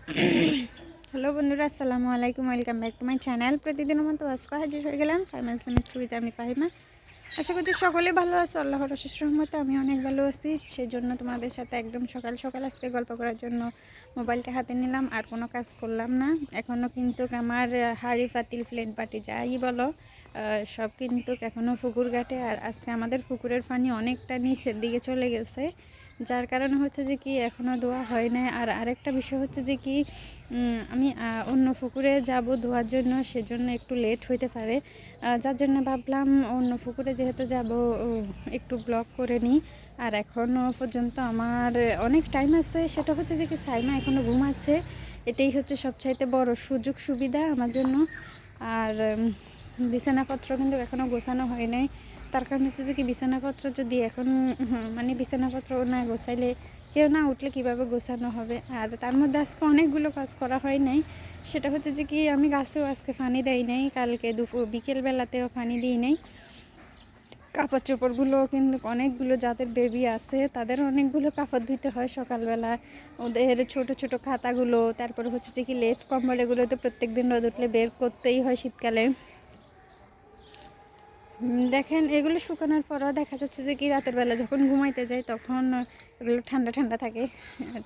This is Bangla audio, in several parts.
হ্যালো বন্ধুরা, আসসালামু আলাইকুম। Welcome back to my channel. প্রতিদিনের মতো আজকে হাজির হয়ে গেলাম সাইমা ইসলামের স্টোরিতে। আমি ফাহিমা। আশা করছি সকলে ভালো আছো। আল্লাহর অশেষ রহমতে আমি অনেক ভালো আছি। সেই জন্য তোমাদের সাথে একদম সকাল সকাল আজকে গল্প করার জন্য মোবাইলটা হাতে নিলাম। আর কোনো কাজ করলাম না। এখনও কিন্তু আমার হাঁড়ি পাতিল প্লেট বাটি যাই বলো সব কিন্তু এখনও পুকুর ঘাটে। আর আজকে আমাদের পুকুরের পানি অনেকটা নিচের দিকে চলে গেছে, যার কারণে হচ্ছে যে কি এখনও ধোয়া হয় না। আর আরেকটা বিষয় হচ্ছে যে কি আমি অন্য পুকুরে যাব ধোয়ার জন্য, সেজন্য একটু লেট হইতে পারে। যার জন্য ভাবলাম অন্য পুকুরে যেহেতু যাব একটু ব্লগ করে নিই। আর এখনও পর্যন্ত আমার অনেক টাইম আছে। সেটা হচ্ছে যে কি সাইমা এখনও ঘুমাচ্ছে, এটাই হচ্ছে সবচাইতে বড় সুযোগ সুবিধা আমার জন্য। আর বিছানাপত্র কিন্তু এখনও গোছানো হয় নাই। তার কারণ হচ্ছে যে কি বিছানাপত্র যদি এখন মানে বিছানাপত্র না গোছাইলে কেউ না উঠলে কিভাবে গোছানো হবে। আর তার মধ্যে আজকে অনেকগুলো কাজ করা হয় নাই। সেটা হচ্ছে যে কি আমি গাছেও আজকে পানি দেই নাই, কালকে বিকেলবেলাতেও পানি দিই নাই। কাপড় চোপড়গুলো কিন্তু অনেকগুলো যাদের বেবি আছে তাদের অনেকগুলো কাপড় ধুতে হয় সকালবেলা। ওদের ছোট ছোট খাতাগুলো, তারপরে হচ্ছে যে কি লেপ কম্বল, এগুলো তো প্রত্যেক দিন রোদ উঠলে বের করতেই হয় শীতকালে। দেখেন এগুলো শুকানোর পরও দেখা যাচ্ছে যে কি রাতের বেলা যখন ঘুমাইতে যাই তখন এগুলো ঠান্ডা ঠান্ডা থাকে।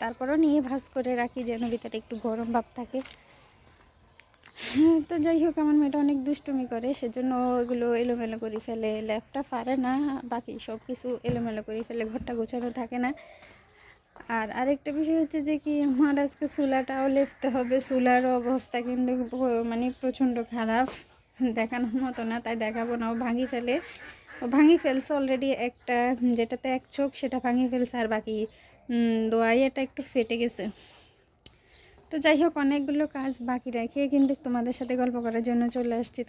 তারপরেও নিয়ে ভাঁজ করে রাখি যেন ভিতরে একটু গরম ভাব থাকে। তো যাই হোক, আমার মেয়েটা অনেক দুষ্টুমি করে, সেজন্য এগুলো এলোমেলো করে ফেলে। ল্যাপটা পারে না, বাকি সব কিছু এলোমেলো করে ফেলে, ঘরটা গোছানো থাকে না। আর আরেকটা বিষয় হচ্ছে যে কি আমার আজকে চুলাটাও লেপতে হবে। চুলার অবস্থা কিন্তু মানে প্রচণ্ড খারাপ, দেখানোর মতো না, তাই দেখাবো না। ও ভাঙি ফেলছে অলরেডি একটা, যেটাতে এক চোখ সেটা ভাঙি ফেলছে, আর বাকি দোয়াইয়াটা একটু ফেটে গেছে। তো যাই হোক, অনেকগুলো কাজ বাকি রেখে কিন্তু তোমাদের সাথে গল্প করার জন্য চলে আসছি।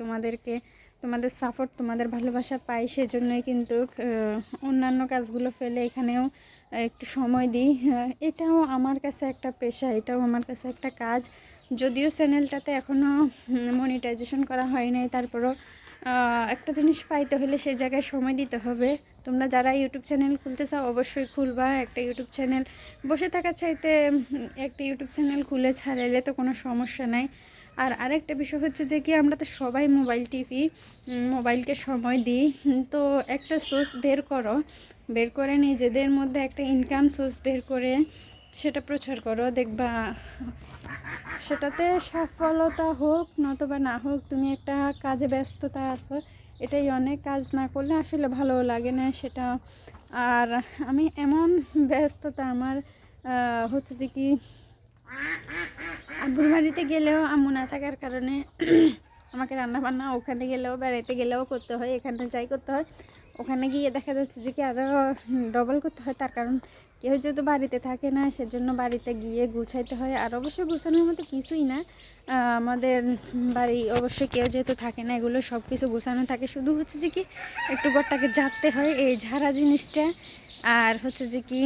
তোমাদের সাপোর্ট, তোমাদের ভালোবাসা পাই, সেজন্যই কিন্তু অন্যান্য কাজগুলো ফেলে এখানেও একটু সময় দিই। এটাও আমার কাছে একটা পেশা, এটাও আমার কাছে একটা কাজ। যদিও চ্যানেলটাতে এখনও মনিটাইজেশন করা হয় নাই, তারপরও একটা জিনিস পাইতে হলে সেই জায়গায় সময় দিতে হবে। তোমরা যারা ইউটিউব চ্যানেল খুলতে চাও অবশ্যই খুলবা। একটা ইউটিউব চ্যানেল বসে থাকার চাইতে একটা ইউটিউব চ্যানেল খুলে ছাড়াইলে তো কোনো সমস্যা নাই। আর আরেকটা বিষয় হচ্ছে যে কি আমরা তো সবাই মোবাইল টিভি, মোবাইলকে সময় দিই। তো একটা সোর্স বের করে নিজেদের মধ্যে একটা ইনকাম সোর্স বের করে সেটা প্রচার করো, দেখবা সেটাতে সফলতা হোক নতবা না হোক, তুমি একটা কাজে ব্যস্ততা আছো, এটাই অনেক। কাজ না করলে আসলে ভালো লাগে না সেটা। আর আমি এমন ব্যস্ততা আমার হচ্ছে যে কি আব্বুর বাড়িতে গেলেও আম্মু না থাকার কারণে আমাকে রান্নাবান্না ওখানে গেলেও বেড়াইতে গেলেও করতে হয়, এখানে যাই করতে হয়। ওখানে গিয়ে দেখা যাচ্ছে যে কি আরও ডবল করতে হয়, তার কারণ কেউ যেহেতু বাড়িতে থাকে না, সেজন্য বাড়িতে গিয়ে গুছাইতে হয়। আর অবশ্যই গুছানোর মতো কিছুই না, আমাদের বাড়ি অবশ্যই কেউ যেহেতু থাকে না, এগুলো সব কিছু গুছানো থাকে, শুধু হচ্ছে যে কি একটু ঘরটাকে ঝাড়তে হয়, এই ঝাড়া জিনিসটা। আর হচ্ছে যে কি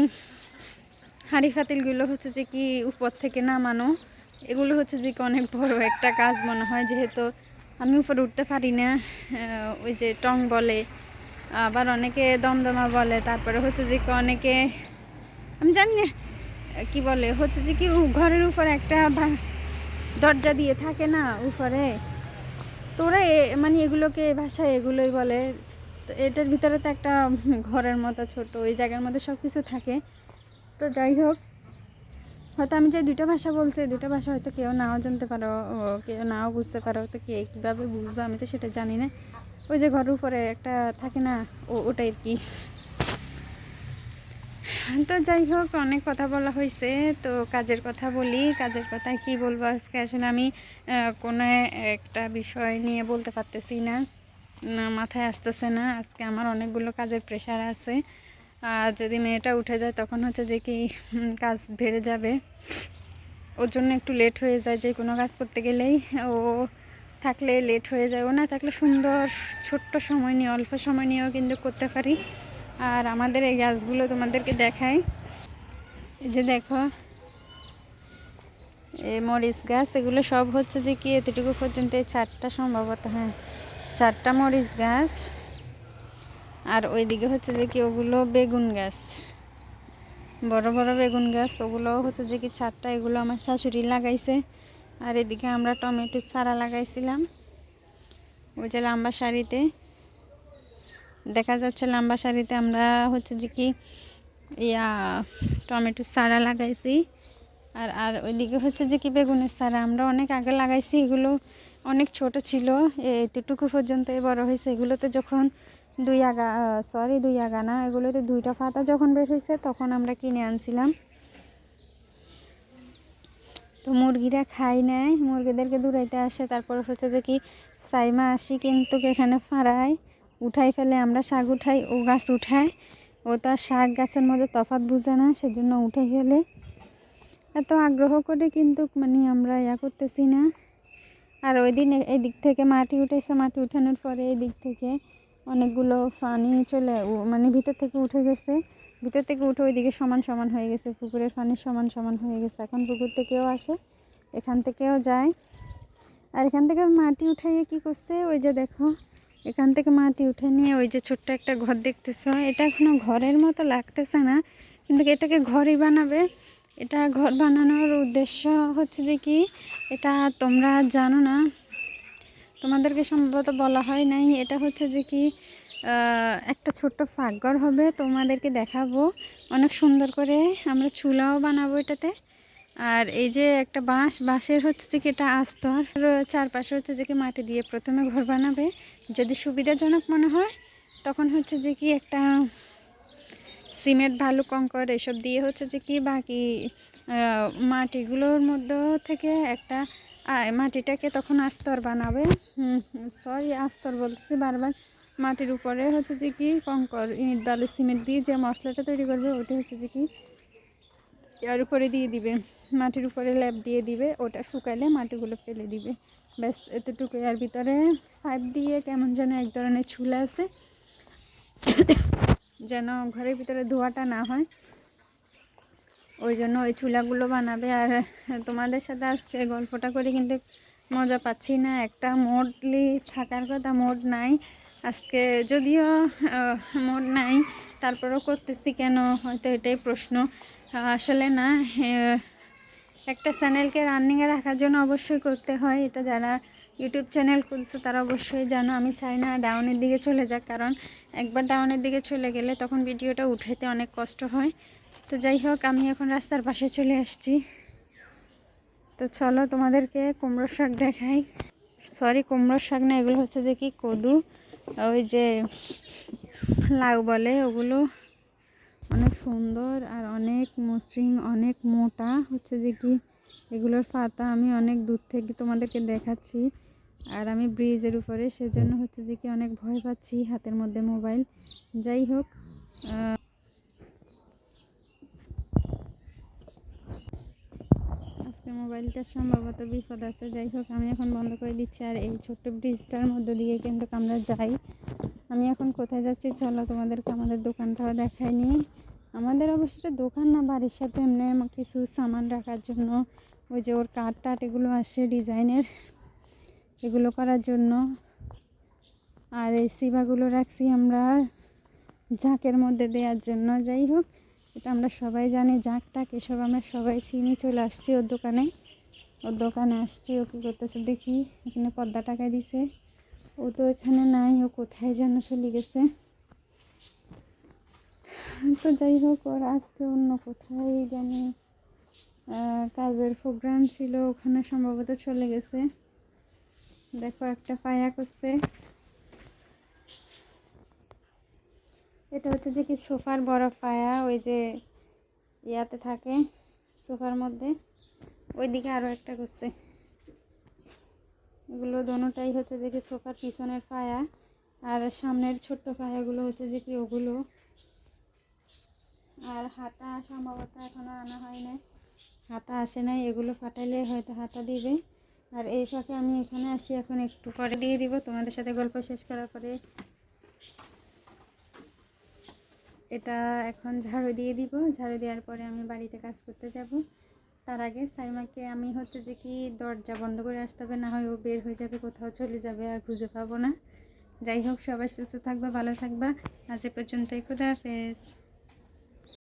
হাঁড়ি ফাতিলগুলো হচ্ছে যে কি উপর থেকে নামানো, এগুলো হচ্ছে যে কি অনেক বড় একটা কাজ মনে হয়, যেহেতু আমি উপরে উঠতে পারি না। ওই যে টং বলে, আবার অনেকে দমদমা বলে, তারপরে হচ্ছে যে কি অনেকে আমি জানি না কি বলে, হচ্ছে যে কি ঘরের উপরে একটা দরজা দিয়ে থাকে না উপরে, তো ওরা মানে এগুলোকে ভাষায় এগুলোই বলে। তো এটার ভিতরে তো একটা ঘরের মতো ছোট, ওই জায়গার মধ্যে সব কিছু থাকে। তো যাই হোক, হয়তো আমি যে দুটো ভাষা বলছি, দুটো ভাষা হয়তো কেউ নাও জানতে পারো, কেউ নাও বুঝতে পারো, তো কে কীভাবে বুঝবো আমি তো সেটা জানি না। ওই যে ঘরের উপরে একটা থাকে না, ওটাই কি। তো যাই হোক, অনেক কথা বলা হয়েছে, তো কাজের কথা বলি। কাজের কথা কি বলবো আজকে, আসলে আমি কোনো একটা বিষয় নিয়ে বলতে পারতেছি না, মাথায় আসতেছে না। আজকে আমার অনেকগুলো কাজের প্রেশার আছে। আর যদি মেয়েটা উঠে যায় তখন হচ্ছে যে কি কাজ বেড়ে যাবে, ওর জন্য একটু লেট হয়ে যায়। যে কোনো কাজ করতে গেলেই ও থাকলে লেট হয়ে যায়, ও না থাকলে সুন্দর ছোট্ট সময় নিয়ে, অল্প সময় নিয়েও কিন্তু করতে পারি। আর আমাদের এই গাছগুলো তোমাদেরকে দেখাই, এই যে দেখো এই মরিচ গাছ, এগুলো সব হচ্ছে যে কি এতটুকু পর্যন্ত, এই 4টা সম্ভবত, হ্যাঁ 4টা মরিচ গাছ। আর ওইদিকে হচ্ছে যে কি ওগুলো বেগুন গাছ। বড় বড় বেগুন গাছ, ওগুলো হচ্ছে যে কি ছাদটা, এগুলো আমার শাশুড়ি লাগাইছে। আর এদিকে আমরা টমেটো চারা লাগাইছিলাম ওই যে লম্বা সারিতে, দেখা যাচ্ছে লম্বা সারিতে আমরা হচ্ছে যে কি টমেটো চারা লাগাইছি। আর আর ওইদিকে হচ্ছে যে কি বেগুনের চারা আমরা অনেক আগে লাগাইছি, এগুলো অনেক ছোট ছিল, এতটুকু পর্যন্তই বড় হয়েছে। এগুলোতে যখন দুই আগা না, এগুলোতে 2টা পাতা যখন বের হয়েছে তখন আমরা কিনে আনছিলাম। তো মুরগিরা খাই নেয়, মুরগিদেরকে দূরাইতে আসে, তারপর হচ্ছে যে কি সাইমা আসি কিন্তু এখানে ফাড়ায় উঠাই ফেলে, আমরা শাক উঠাই, ও গাছ উঠায়, ও তার শাক গাছের মধ্যে তফাৎ বুঝে না, সেজন্য উঠাই ফেলে। এত আগ্রহ করে কিন্তু মানে আমরা করতেছি না। আর ওই দিন এই দিক থেকে মাটি উঠেছে, মাটি উঠানোর পরে এই দিক থেকে অনেকগুলো পানি মানে ভিতর থেকে উঠে গেছে, ভিতর থেকে উঠে ওইদিকে সমান সমান হয়ে গেছে, পুকুরের পানি সমান সমান হয়ে গেছে। এখন পুকুর থেকেও আসে, এখান থেকেও যায়। আর এখান থেকে মাটি উঠাইয়ে কি করছে, ওই যে দেখো এখান থেকে মাটি উঠে নিয়ে ওই যে ছোট্ট একটা ঘর দেখতেছ, এটা এখনো ঘরের মতো লাগতেছে না, কিন্তু এটাকে ঘরই বানাবে। এটা ঘর বানানোর উদ্দেশ্য হচ্ছে যে কি, এটা তোমরা জানো না, তোমাদেরকে সম্ভবত বলা হয় নাই। এটা হচ্ছে যে কি একটা ছোট্ট ফাঁকঘর হবে, তোমাদেরকে দেখাবো অনেক সুন্দর করে। আমরা চুলাও বানাবো এটাতে। আর এই যে একটা বাঁশের হচ্ছে যে কি এটা আস্তর, চারপাশে হচ্ছে যে কি মাটি দিয়ে প্রথমে ঘর বানাবে। যদি সুবিধাজনক মনে হয় তখন হচ্ছে যে কি একটা সিমেন্ট বালু কংকর এসব দিয়ে হচ্ছে যে কি বাকি মাটিগুলোর মধ্যে থেকে একটা মাটিটাকে তখন আস্তর বানাবে। আস্তর বলতেছি বারবার। মাটির উপরে হচ্ছে যে কি কংকর ইট বালু সিমেন্ট দিয়ে যে মশলাটা তৈরি করবে, ওটা হচ্ছে যে কি এর উপরে দিয়ে দিবে, মাটির উপরে ল্যাপ দিয়ে দিবে, ওটা শুকাইলে মাটিগুলো ফেলে দিবে, ব্যাস এতটুকু। এর ভিতরে পাইপ দিয়ে কেমন যেন এক ধরনের চুলা আছে, যেন ঘরের ভিতরে ধোঁয়াটা না হয়, ওই জন্য ওই চুলাগুলো বানাবে। আর তোমাদের সাথে আজকে গল্পটা করে কিন্তু মজা পাচ্ছি না, একটা মোডলি থাকার কথা, মোড নাই আজকে, যদিও মোড নাই, তারপরেও করতেছি কেন, হয়তো এটাই প্রশ্ন। আসলে না, একটা চ্যানেলকে রানিংয়ে রাখার জন্য অবশ্যই করতে হয়, এটা যারা ইউটিউব চ্যানেল খুলছে তারা অবশ্যই জানো। আমি চাই না ডাউনের দিকে চলে যাক, কারণ একবার ডাউনের দিকে চলে গেলে তখন ভিডিওটা উঠাইতে অনেক কষ্ট হয়। তো যাই হোক, আমি এখন রাস্তার পাশে চলে আসছি। তো চলো তোমাদেরকে কুমড়োর শাক দেখাই। কুমড়োর শাক না, এগুলো হচ্ছে যে কি কদু, ওই যে লাউ বলে, ওগুলো অনেক সুন্দর আর অনেক মসৃণ, অনেক মোটা হচ্ছে যে কি এগুলোর পাতা। আমি অনেক দূর থেকে তোমাদেরকে দেখাচ্ছি, আর আমি ব্রিজের উপরে, সেজন্য হচ্ছে যে কি অনেক ভয় পাচ্ছি, হাতের মধ্যে মোবাইল। যাই হোক, আজকে মোবাইলটা সম্ভবত বিপদ আছে। যাই হোক, আমি এখন বন্ধ করে দিচ্ছি। আর এই ছোট্ট ব্রিজটার মধ্যে দিয়ে কিন্তু আমরা যাই। আমি এখন কোথায় যাচ্ছি চলো তোমাদেরকে আমাদের দোকানটাও দেখাইনি। আমাদের অবশ্যই দোকান না, বাড়ির সাথে এমনি কিছু সামান রাখার জন্য, ওই যে ওর কাঠ টাট এগুলো আসে ডিজাইনের, এগুলো করার জন্য। আর এই সিবাগুলো রাখছি আমরা ঝাঁকের মধ্যে দেওয়ার জন্য। যাই হোক, এটা আমরা সবাই জানি, ঝাঁক টাক এসব আমরা সবাই চিনি। চলে আসছি ওর দোকানে আসছি। ও কী করতেছে দেখি, এখানে পর্দা টাকায় দিছে, ও তো এখানে নাই, ও কোথায় যেন চলে গেছে। তো যাই হোক, ওর আজকে অন্য কোথায় জানি কাজের প্রোগ্রাম ছিল, ওখানে সম্ভবত চলে গেছে। দেখো একটা পায়া করছে, এটা হচ্ছে যে কি সোফার বড় পায়া, ওই যে ইয়াতে থাকে সোফার মধ্যে, ওইদিকে আরও একটা করছে। এগুলো দোনোটাই হচ্ছে যে কি সোফার পিছনের পায়া, আর সামনের ছোট্ট পায়াগুলো হচ্ছে যে কি ওগুলো। আর হাতা সম্ভবত এখনও আনা হয় না, হাতা আসে নাই, এগুলো ফাটাইলে হয়তো হাতা দিবে। আর এই ফাঁকে আমি এখানে আসি, এখন একটু পরে দিয়ে দিব। তোমাদের সাথে গল্প শেষ করার পরে এটা এখন ঝাড়ু দিয়ে দিব, ঝাড়ু দেওয়ার পরে আমি বাড়িতে কাজ করতে যাব। তার আগে সাইমাকে আমি হচ্ছে যে কি দরজা বন্ধ করে আসতে হবে, না হয় ও বের হয়ে যাবে, কোথাও চলে যাবে, আর খুঁজে পাবো না। যাই হোক, সবাই সুস্থ থাকবা, ভালো থাকবা। আজ এ পর্যন্তই, খুদা হাফেজ।